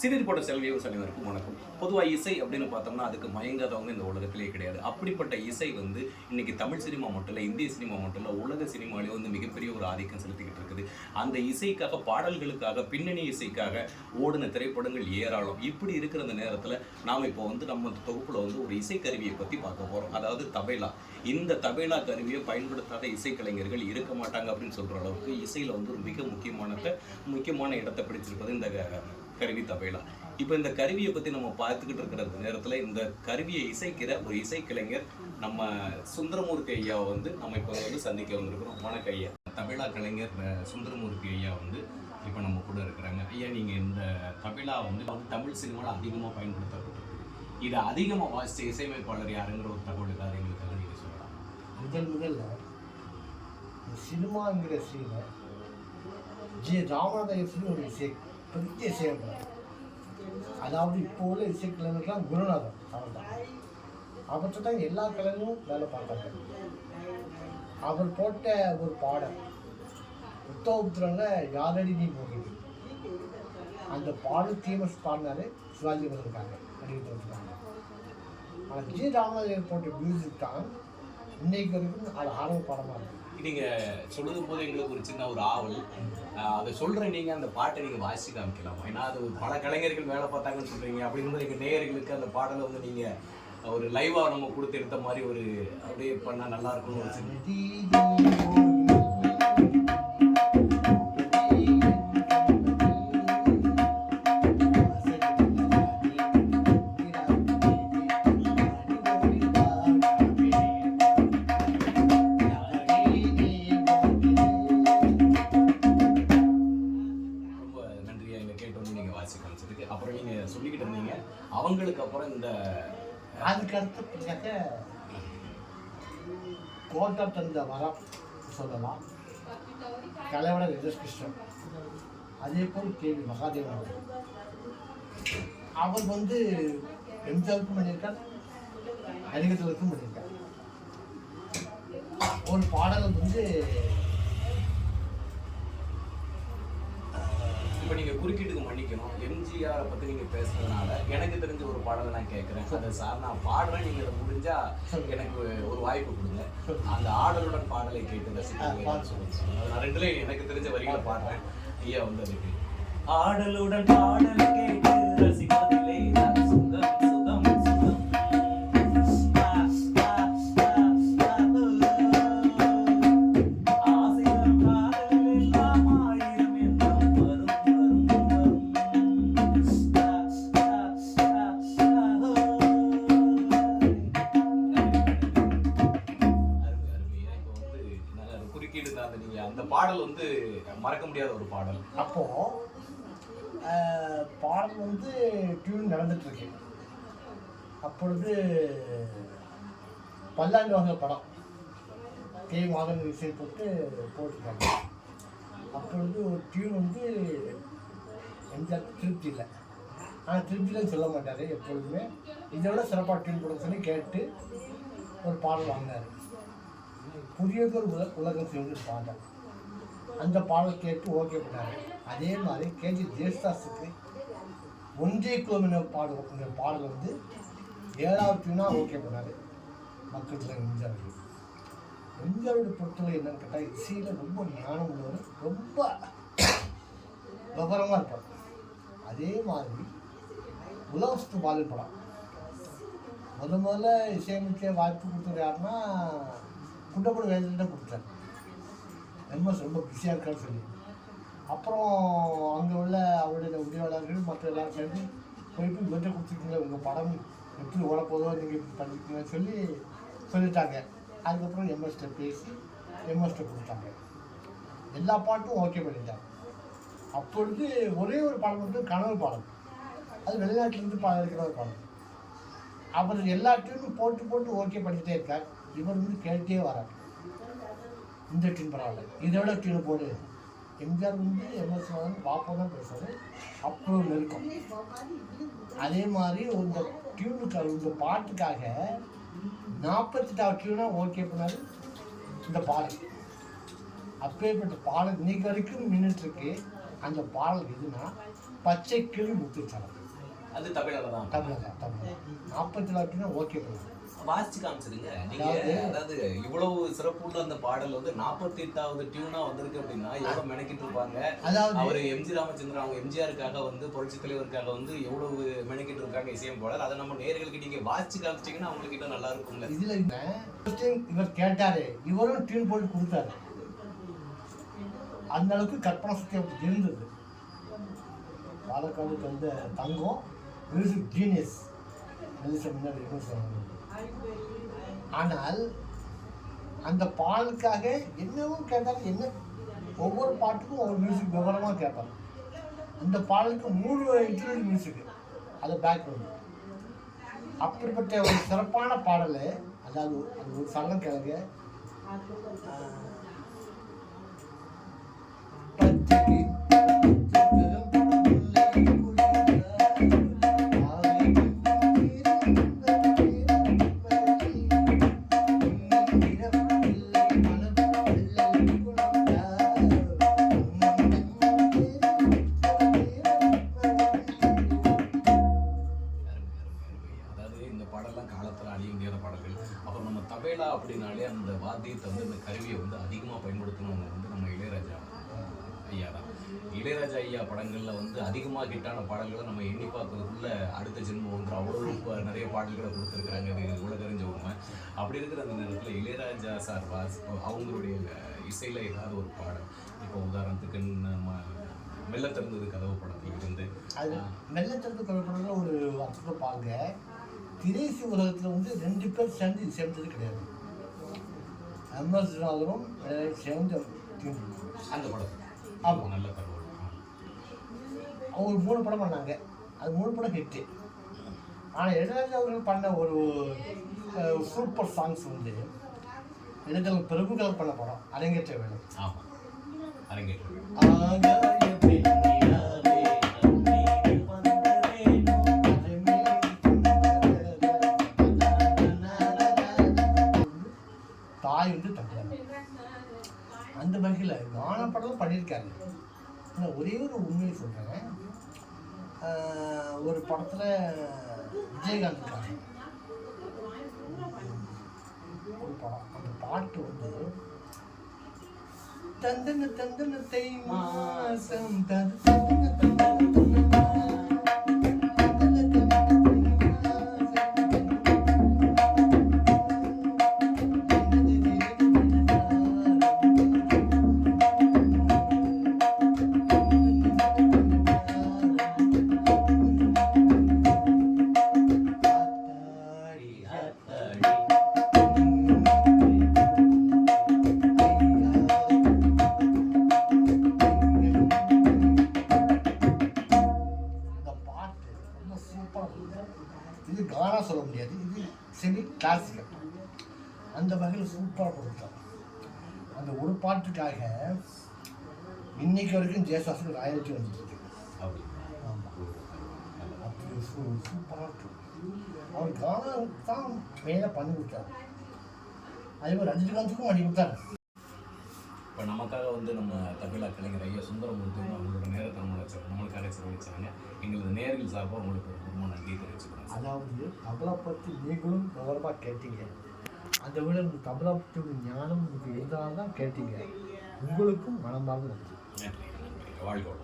Serial போட்ட செல்வியவருக்கும் வணக்கம். பொதுவாக இசை அப்படின்னு பார்த்தோம்னா அதுக்கு மயங்காதவங்க இந்த உலகத்திலே கிடையாது. அப்படிப்பட்ட இசை வந்து இன்னைக்கு தமிழ் சினிமா மட்டும் இல்லை, இந்திய சினிமா மட்டும் இல்லை, உலக சினிமாலேயே வந்து மிகப்பெரிய ஒரு ஆதிக்கம் செலுத்திக்கிட்டு இருக்குது. அந்த இசைக்காக, பாடல்களுக்காக, பின்னணி இசைக்காக ஓடின திரைப்படங்கள் ஏராளம். இப்படி இருக்கிற அந்த நேரத்தில் நாம் இப்போ வந்து நம்ம தொகுப்பில் வந்து ஒரு இசைக்கருவியை பற்றி பார்க்க போகிறோம். அதாவது தபேலா. இந்த தபேலா கருவியை பயன்படுத்தாத இசைக்கலைஞர்கள் இருக்க மாட்டாங்க அப்படின்னு சொல்கிற அளவுக்கு இசையில் வந்து ஒரு மிக முக்கியமான இடத்தை பிடிச்சிருப்பது இந்த கருவி தபேலா. இப்போ இந்த கருவியை பற்றி நம்ம பார்த்துக்கிட்டு இருக்கிற நேரத்தில் இந்த கருவியை இசைக்கிற ஒரு இசைக்கலைஞர் நம்ம சுந்தரமூர்த்தி ஐயாவை வந்து நம்ம இப்போ வந்து சந்திக்க வந்திருக்கிறோம். வணக்கம் ஐயா. தபேலா கலைஞர் சுந்தரமூர்த்தி ஐயா வந்து இப்போ நம்ம கூட இருக்கிறாங்க. ஐயா, நீங்கள் இந்த தபேலா வந்து தமிழ் சினிமாவில் அதிகமாக பயன்படுத்தப்பட்டிருக்கு. இதை அதிகமாக வாசித்த இசையமைப்பாளர் யாருங்கிற ஒரு தகவலுக்காக எங்களுக்காக நீங்கள் சொல்லலாம். முதல்ல சினிமாங்கிற சீனை ஜி ராமநாதன் ஒரு பெரிய இசையமைப்பாளர். அதாவது இப்போ உள்ள இசைக்கலைஞர்கள்லாம் குருநாதன் அவர் தான். அவர்கிட்ட தான் எல்லா கலைஞரும் வேலை பார்த்தாங்க. அவர் போட்ட ஒரு பாடல் உத்தவபுத்திரங்க யாரடி நீ போகிறது, அந்த பாடல் தீமஸ் பாடினாரு சிவாஜி இருக்காங்க நடிகர். ஆனால் ஜி ராமநாதன் போட்ட மியூசிக் தான் இன்னைக்கு வரைக்கும் அது ஆர்வ பாடமாக இருக்குது. நீங்கள் சொல்லும் போது எங்களுக்கு ஒரு சின்ன ஒரு ஆவல். அதை சொல்கிற நீங்கள் அந்த பாட்டை நீங்கள் வாசி காமிக்கலாமா? ஏன்னா அது பல கலைஞர்கள் வேலை பார்த்தாங்கன்னு சொல்கிறீங்க. அப்படிங்கும்போது எங்கள் நேயர்களுக்கு அந்த பாடலை வந்து நீங்கள் ஒரு லைவாக நம்ம கொடுத்து எடுத்த மாதிரி ஒரு அப்படியே பண்ணால் நல்லா இருக்கும்னு ஒரு சின்ன அப்புறம் நீங்கள் சொல்லிக்கிட்டு இருந்தீங்க. அவங்களுக்கு அப்புறம் இந்த அதுக்கு அடுத்த கோட்டை தந்த வரம் சொல்லலாம் கலைவரர் கிருஷ்ணன். அதே போல் கேவி மகாதேவன் அவர் வந்து எம்ஜிஆருக்கும் பண்ணியிருக்கார், நடிகர்களுக்கும் பண்ணியிருக்கார். ஒரு பாடல் வந்து இப்போ நீங்கள் குறுக்கீட்டுக்கு மன்னிக்கணும். எம்ஜிஆரை பற்றி நீங்கள் பேசுறதுனால எனக்கு தெரிஞ்ச ஒரு பாடலை நான் கேட்குறேன். அதை சார் நான் பாடுறேன், நீங்கள் அதை முடிஞ்சால் எனக்கு ஒரு வாய்ப்பு கொடுங்க. அந்த ஆடலுடன் பாடலை கேட்டு ரசிக்கிறேன் சொல்லுங்க. நான் ரெண்டுலேயும் எனக்கு தெரிஞ்ச வரிகளை பாடுறேன். ஐயா வந்து அதுக்கு ஆடலுடன் பாடலை கேட்டு ரசிப்பதிலே சுகம் சுகம் சுகம். அந்த பாடல் வந்து மறக்க முடியாத ஒரு பாடல். அப்போ பாடல் வந்து டியூன் நடந்துட்டு இருக்கு. அப்பொழுது பல்லாண்டு வாங்க படம் கே மாதன் இசை போட்டிருக்காங்க. அப்பொழுது ஒரு டியூன் வந்து எம்ஜிஆர் திருப்தி இல்லை. ஆனால் திருப்தியில்னு சொல்ல மாட்டார் எப்பொழுதுமே. இதை விட சிறப்பாக டியூன் கொடுக்க சொல்லி கேட்டு ஒரு பாடல் வாங்கினார். புதியதொரு உலகம் சேர்ந்து பாடல். அந்த பாடல் கேட்டு ஓகே பண்ணார். அதே மாதிரி கேஜி ஜேசுதாஸுக்கு ஒன்றே கிலோமீட்டர் இந்த பாடல் வந்து 7வது டியூனா ஓகே பண்ணார். மக்கள் எம்ஜிஆரோட பொறுத்தவரை என்னன்னு கேட்டால் இசையில் ரொம்ப ஞானம் உள்ளவர், ரொம்ப விவரமாக இருப்பார். அதே மாதிரி உலகத்து பாடல் படம் முதல்ல இசையமைக்க வாய்ப்பு கொடுத்தது யாருன்னா குண்டப்பட வேலையில்தான் கொடுத்தாரு. எம்எஸ் ரொம்ப பிஸியாக இருக்கான்னு சொல்லி. அப்புறம் அங்கே உள்ள அவருடைய உதவியாளர்கள் மற்ற எல்லாரும் சேர்ந்து போயிட்டு இவர்கிட்ட கொடுத்துருக்கீங்க, உங்கள் படம் எப்படி ஓடப்போதோ நீங்கள் இப்படி பண்ணிருக்கீங்கன்னு சொல்லிட்டாங்க. அதுக்கப்புறம் எம்எஸ்கிட்ட பேசி எம்எஸ்கிட்ட கொடுத்தாங்க. எல்லா பாட்டும் ஓகே பண்ணிட்டாங்க. அப்பொழுது ஒரே ஒரு பாடம் மட்டும் கனவு பாடம், அது வெளிநாட்டிலேருந்து இருக்கிற ஒரு பாடம். அவர் எல்லா டியூனும் போட்டு ஓகே பண்ணிகிட்டே இருக்கார். இவர் வந்து கேட்டே வரார், இந்த டியூன் பரவாயில்ல, இதை விட டியூன் போடு. எம்ஜிஆர் வந்து எம்எஸ் வாப்போ தான் பேசுவார். அப்போ இருக்கும். அதே மாதிரி இந்த டியூனுக்காக இந்த பாட்டுக்காக 48வது டியூனாக ஓகே பண்ணார் இந்த பாடல். அப்பேற்பட்ட பாடல் இன்னைக்கு வரைக்கும் நின்றுட்டுருக்கு. அந்த பாடல் எதுனா பச்சை கிளி முத்துச்சாரம் அது தமிழால தான். தமிழ் 47 ஓகே பண்ணலாம். வாசிச்சு காமிச்சிருங்க நீங்க. அதாவது இவ்வளவு சிறப்புள்ள அந்த பாடல் வந்து 48வது டியூனா வந்திருக்கு அப்படின்னா எவ்வளவு மெனக்கிட்டு இருப்பாங்க. அதாவது அவர் எம்ஜி ராமச்சந்திரன் அவங்க எம்ஜிஆருக்காக வந்து புரட்சி தலைவருக்காக வந்து எவ்வளவு மெனக்கிட்டு இருக்காங்க இசையமைப்பாளர். அதை நம்ம நேயர்களுக்கு நீங்க வாசிச்சு காமிச்சிட்டீங்கன்னா அவங்களுக்கு இன்னும் நல்லா இருக்கும்ல. இதுல இவர் கேட்டாரு, இவரும் டியூன் போட்டு கொடுத்தாரு. அந்த அளவுக்கு கற்பனை சக்தி அவருக்கு இருந்தது. பாலக்காடுக்கு வந்த தங்கம் மியூசிக் ஜீனியஸ் முன்னாடி ஆனால் அந்த பாடலுக்காக என்னவும் கேட்டாலும் என்ன ஒவ்வொரு பாட்டுக்கும் ஒவ்வொரு மியூசிக் விவரமாக கேட்பாங்க. அந்த பாடலுக்கு 3 இன்டர்வியூ மியூசிக் அது பேக்ரவுண்டு. அப்படிப்பட்ட ஒரு சிறப்பான பாடலை, அதாவது அது ஒரு சங்கம் கேளுங்க. தபேலா அப்படின்னாலே அந்த வாத்தியத்தை வந்து அந்த கருவியை வந்து அதிகமாக பயன்படுத்தினவங்க வந்து நம்ம இளையராஜா ஐயா தான். இளையராஜா ஐயா படங்களில் வந்து அதிகமாக ஹிட்டான பாடல்களை நம்ம எண்ணி பார்க்கறதுக்குள்ள அடுத்த ஜென்மம் வந்து அவ்வளோ நிறைய பாடல்களை கொடுத்துருக்குறாங்க. அது உலகறிஞ்ச உண்மை. அப்படி இருக்கிற அந்த நேரத்தில் இளையராஜா சார் அவங்களுடைய இசையில் ஏதாவது ஒரு பாடல், இப்போ உதாரணத்துக்கு நம்ம மெல்ல திறந்தது கதவு படத்தில் இருந்து, அது மெல்ல திறந்து கதவு படத்தில் ஒரு அர்த்தத்தை பாருங்க. திரைசி உலகத்தில் வந்து 2 பேர் சேர்ந்து சேர்ந்தது கிடையாது. எம்எஸ்ராதரும் சேர்ந்து அந்த படம் ஆமாம் நல்ல தகவல். அவங்க 3 படம் பண்ணாங்க. அது 3 படம் ஹிட்டு. ஆனால் இளையராஜா அவர்கள் பண்ண ஒரு சூப்பர் சாங்ஸ் வந்து இளையராஜா பிரபுகள் பண்ண படம் அரங்கேற்ற வேலை. ஆமாம், அரங்கேற்ற வேலை. தாய் வந்து தட்டுறாங்க. அந்த வகையில் நான படம் பண்ணியிருக்காங்க. ஆனால் ஒரே ஒரு உண்மையை சொல்கிறேன். ஒரு படத்தில் விஜயகாந்த் இருக்காங்க. ஒரு படம், அந்த பாட்டு வந்து தந்தன தந்தனத்தை மாசம் இது கானா சொல்ல முடியாது, இது செமி கிளாசிக்கல். அந்த வகையில் சூப்பராக கொடுத்தாங்க. அந்த ஒரு பாட்டுக்காக இன்னைக்கு வரைக்கும் ஜெயசாஸ்திரி ராயல்ட்டி வந்துருக்கு. ஆமாம், அப்படி சூப்பராக இருக்கும். அவர் கானா தான் மெயினாக பண்ணி கொடுத்தாரு. அதே மாதிரி ரஜினிகாந்துக்கும் பண்ணி கொடுத்தாரு. இப்போ நமக்காக வந்து நம்ம தபேலா கலைஞர் ஐயா சுந்தரமூர்த்தி அவங்களோட நேரத்தை நம்மளுக்காக செலவழிச்சாங்க. எங்களது நேர்கள் சார்பாக உங்களுக்கு ரொம்ப நன்றி தெரிவிச்சுக்கிறோம். அதாவது தபலா பற்றி நீங்களும் விவரமாக கேட்டீங்க. அதை விட உங்களுக்கு தபலா பற்றி ஞானம் உங்களுக்கு இருந்தால்தான் கேட்டீங்க. உங்களுக்கும் மனமார்ந்த நன்றி. நன்றி, வாழ்க்கை.